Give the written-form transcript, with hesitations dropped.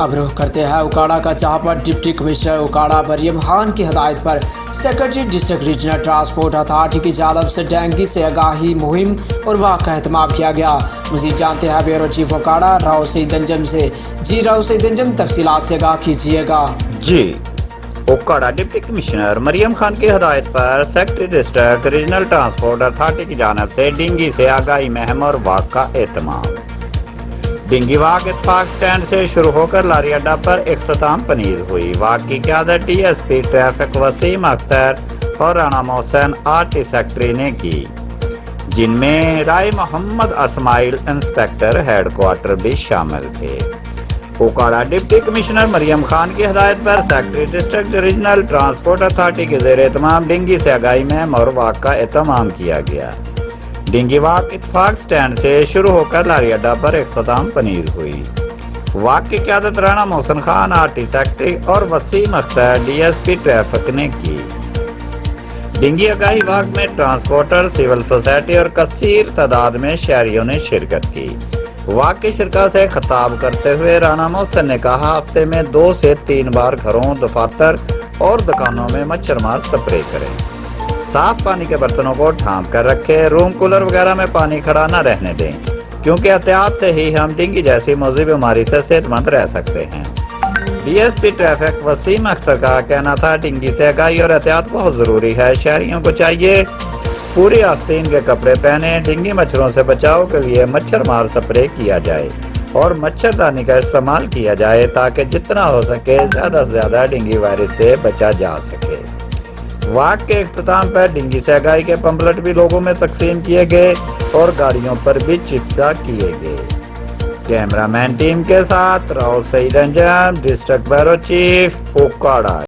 اب رخ کرتے ہیں اوکاڑا کا جہاں پر ڈپٹی کمشنر اوکاڑا مریم خان کی ہدایت پر secretary district regional transport authority کی جانب سے ڈینگی سے آگاہی مہم اور واقعہ کا اہتمام کیا گیا۔ مزید جانتے ہیں بیورو چیف اوکاڑا راؤ سعید انجم سے۔ جی راؤ سعید انجم، تفصیلات سے آگاہ کیجیے گا۔ جی، اوکاڑا ڈپٹی کمشنر مریم خان کی ہدایت پر secretary district regional transport authority کی جانب سے ڈینگی سے آگاہی مہم اور واقعہ کا اہتمام۔ ڈینگی واک اتفاق سٹینڈ سے شروع ہو کر لاری اڈا پر اختتام پذیر ہوئی۔ واک کی قیادت D S P traffic Waseem Akhtar اور رانا محسن آر-ٹی سیکٹری نے کی، جن میں Rai Muhammad Ismail inspector headquarter بھی شامل تھے۔ اوکاڑا ڈپٹی کمشنر مریم خان کی ہدایت پر secretary district regional transport authority کے زیر اہتمام ڈینگی سے آگاہی مہم اور واک کا اہتمام کیا گیا۔ ڈینگی واک اتفاق سٹینڈ سے شروع ہو کر لاری اڈا پر اختتام پذیر ہوئی۔ واک کی قیادت رانا محسن خان آر-ٹی سیکٹری اور Waseem Akhtar D S P traffic نے کی۔ ڈینگی آگاہی واک میں ٹرانسپورٹر، سول سوسائٹی اور کثیر تعداد میں شہریوں نے شرکت کی۔ واک کی شرکا سے خطاب کرتے ہوئے رانا محسن نے کہا، ہفتے میں 2 سے 3 بار گھروں، دفاتر اور دکانوں میں مچھر مار سپرے کریں۔ صاف پانی کے برتنوں کو ڈھانپ کر رکھیں۔ روم کولر وغیرہ میں پانی کھڑا نہ رہنے دیں، کیونکہ احتیاط سے ہی ہم ڈینگی جیسی موذی بیماری سے صحت مند رہ سکتے ہیں۔ D S P traffic Waseem Akhtar کا کہنا تھا، ڈینگی سے آگاہی اور احتیاط بہت ضروری ہے۔ شہریوں کو چاہیے پوری آستین کے کپڑے پہنیں۔ ڈینگی مچھروں سے بچاؤ کے لیے مچھر مار سپرے کیا جائے اور مچھردانی کا استعمال کیا جائے تاکہ جتنا ہو سکے زیادہ سے زیادہ ڈینگی وائرس سے بچا جا سکے۔ واک کے اختتام پر ڈینگی سے آگاہی کے پمفلٹ بھی لوگوں میں تقسیم کیے گئے اور گاڑیوں پر بھی چپسا کیے گئے۔ کیمرہ مین ٹیم کے ساتھ راؤ سعید انجم، ڈسٹرکٹ بیورو چیف، اوکاڑا۔